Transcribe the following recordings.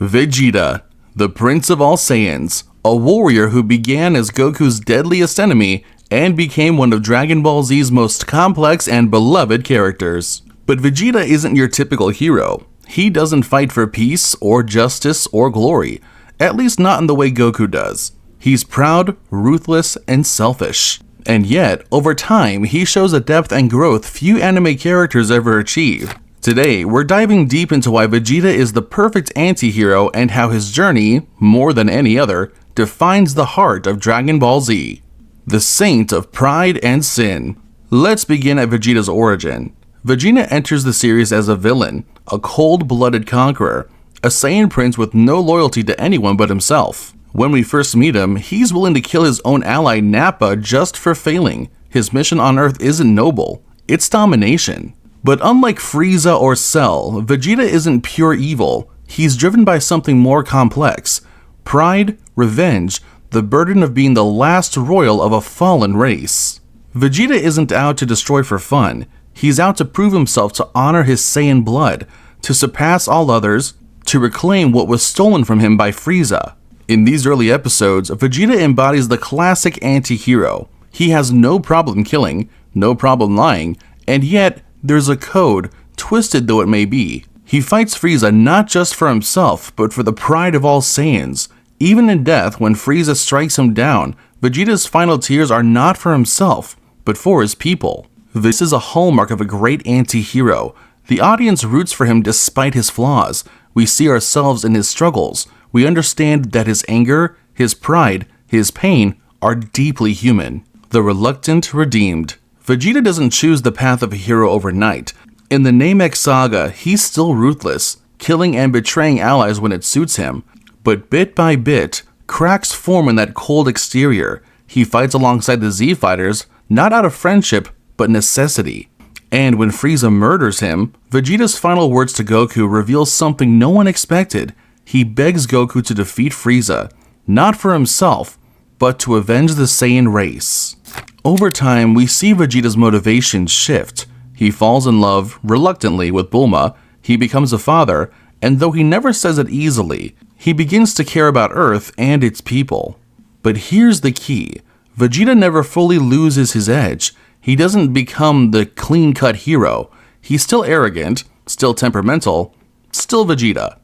Vegeta, the Prince of all Saiyans, a warrior who began as Goku's deadliest enemy and became one of Dragon Ball Z's most complex and beloved characters. But Vegeta isn't your typical hero. He doesn't fight for peace or justice or glory, at least not in the way Goku does. He's proud, ruthless, and selfish. And yet, over time, he shows a depth and growth few anime characters ever achieve. Today, we're diving deep into why Vegeta is the perfect anti-hero and how his journey, more than any other, defines the heart of Dragon Ball Z. The Saint of Pride and Sin. Let's begin at Vegeta's origin. Vegeta enters the series as a villain, a cold-blooded conqueror, a Saiyan prince with no loyalty to anyone but himself. When we first meet him, he's willing to kill his own ally Nappa just for failing. His mission on Earth isn't noble, it's domination. But unlike Frieza or Cell, Vegeta isn't pure evil. He's driven by something more complex. Pride, revenge, the burden of being the last royal of a fallen race. Vegeta isn't out to destroy for fun. He's out to prove himself, to honor his Saiyan blood, to surpass all others, to reclaim what was stolen from him by Frieza. In these early episodes, Vegeta embodies the classic anti-hero. He has no problem killing, no problem lying, and yet there's a code, twisted though it may be. He fights Frieza not just for himself, but for the pride of all Saiyans. Even in death, when Frieza strikes him down, Vegeta's final tears are not for himself, but for his people. This is a hallmark of a great anti-hero. The audience roots for him despite his flaws. We see ourselves in his struggles. We understand that his anger, his pride, his pain are deeply human. The reluctant redeemed. Vegeta doesn't choose the path of a hero overnight. In the Namek saga, he's still ruthless, killing and betraying allies when it suits him. But bit by bit, cracks form in that cold exterior. He fights alongside the Z fighters, not out of friendship, but necessity. And when Frieza murders him, Vegeta's final words to Goku reveal something no one expected. He begs Goku to defeat Frieza, not for himself, but to avenge the Saiyan race. Over time, we see Vegeta's motivations shift. He falls in love, reluctantly, with Bulma, he becomes a father, and though he never says it easily, he begins to care about Earth and its people. But here's the key. Vegeta never fully loses his edge. He doesn't become the clean-cut hero. He's still arrogant, still temperamental, still Vegeta.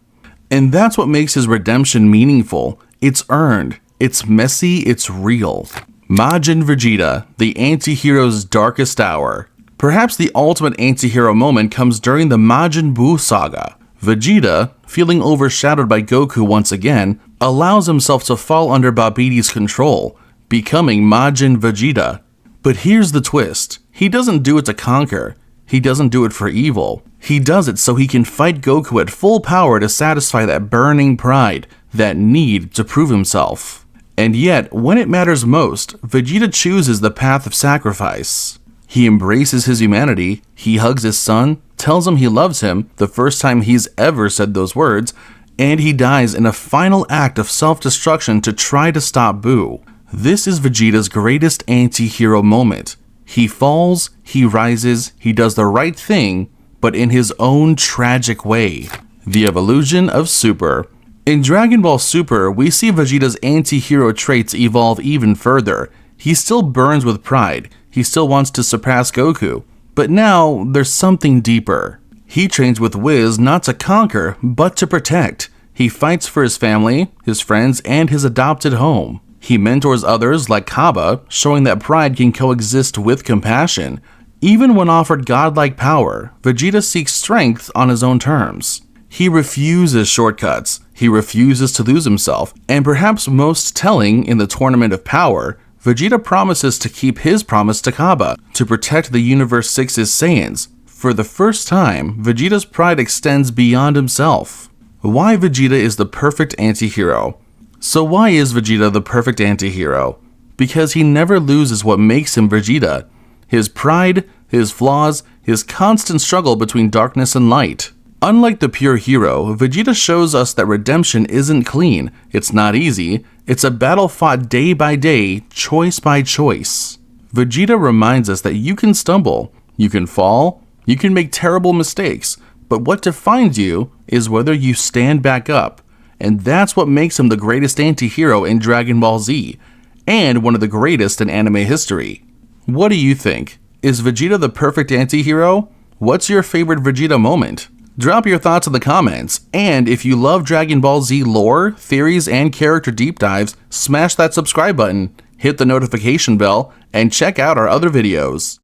And that's what makes his redemption meaningful. It's earned, it's messy, it's real. Majin Vegeta, the anti-hero's darkest hour. Perhaps the ultimate anti-hero moment comes during the Majin Buu saga. Vegeta, feeling overshadowed by Goku once again, allows himself to fall under Babdi's control, becoming Majin Vegeta. But here's the twist. He doesn't do it to conquer. He doesn't do it for evil. He does it so he can fight Goku at full power to satisfy that burning pride, that need to prove himself. And yet, when it matters most, Vegeta chooses the path of sacrifice. He embraces his humanity, he hugs his son, tells him he loves him, the first time he's ever said those words, and he dies in a final act of self-destruction to try to stop Buu. This is Vegeta's greatest anti-hero moment. He falls, he rises, he does the right thing, but in his own tragic way. The evolution of Super. In Dragon Ball Super, we see Vegeta's anti-hero traits evolve even further. He still burns with pride, he still wants to surpass Goku, but now there's something deeper. He trains with Whis not to conquer, but to protect. He fights for his family, his friends, and his adopted home. He mentors others like Kaba, showing that pride can coexist with compassion. Even when offered godlike power, Vegeta seeks strength on his own terms. He refuses shortcuts, he refuses to lose himself, and perhaps most telling in the Tournament of Power, Vegeta promises to keep his promise to Kaba, to protect the Universe 6's Saiyans. For the first time, Vegeta's pride extends beyond himself. Why Vegeta is the perfect anti-hero? So why is Vegeta the perfect anti-hero? Because he never loses what makes him Vegeta. His pride, his flaws, his constant struggle between darkness and light. Unlike the pure hero, Vegeta shows us that redemption isn't clean, it's not easy, it's a battle fought day by day, choice by choice. Vegeta reminds us that you can stumble, you can fall, you can make terrible mistakes, but what defines you is whether you stand back up. and that's what makes him the greatest anti-hero in Dragon Ball Z, and one of the greatest in anime history. What do you think? Is Vegeta the perfect anti-hero? What's your favorite Vegeta moment? Drop your thoughts in the comments, and if you love Dragon Ball Z lore, theories, and character deep dives, smash that subscribe button, hit the notification bell, and check out our other videos.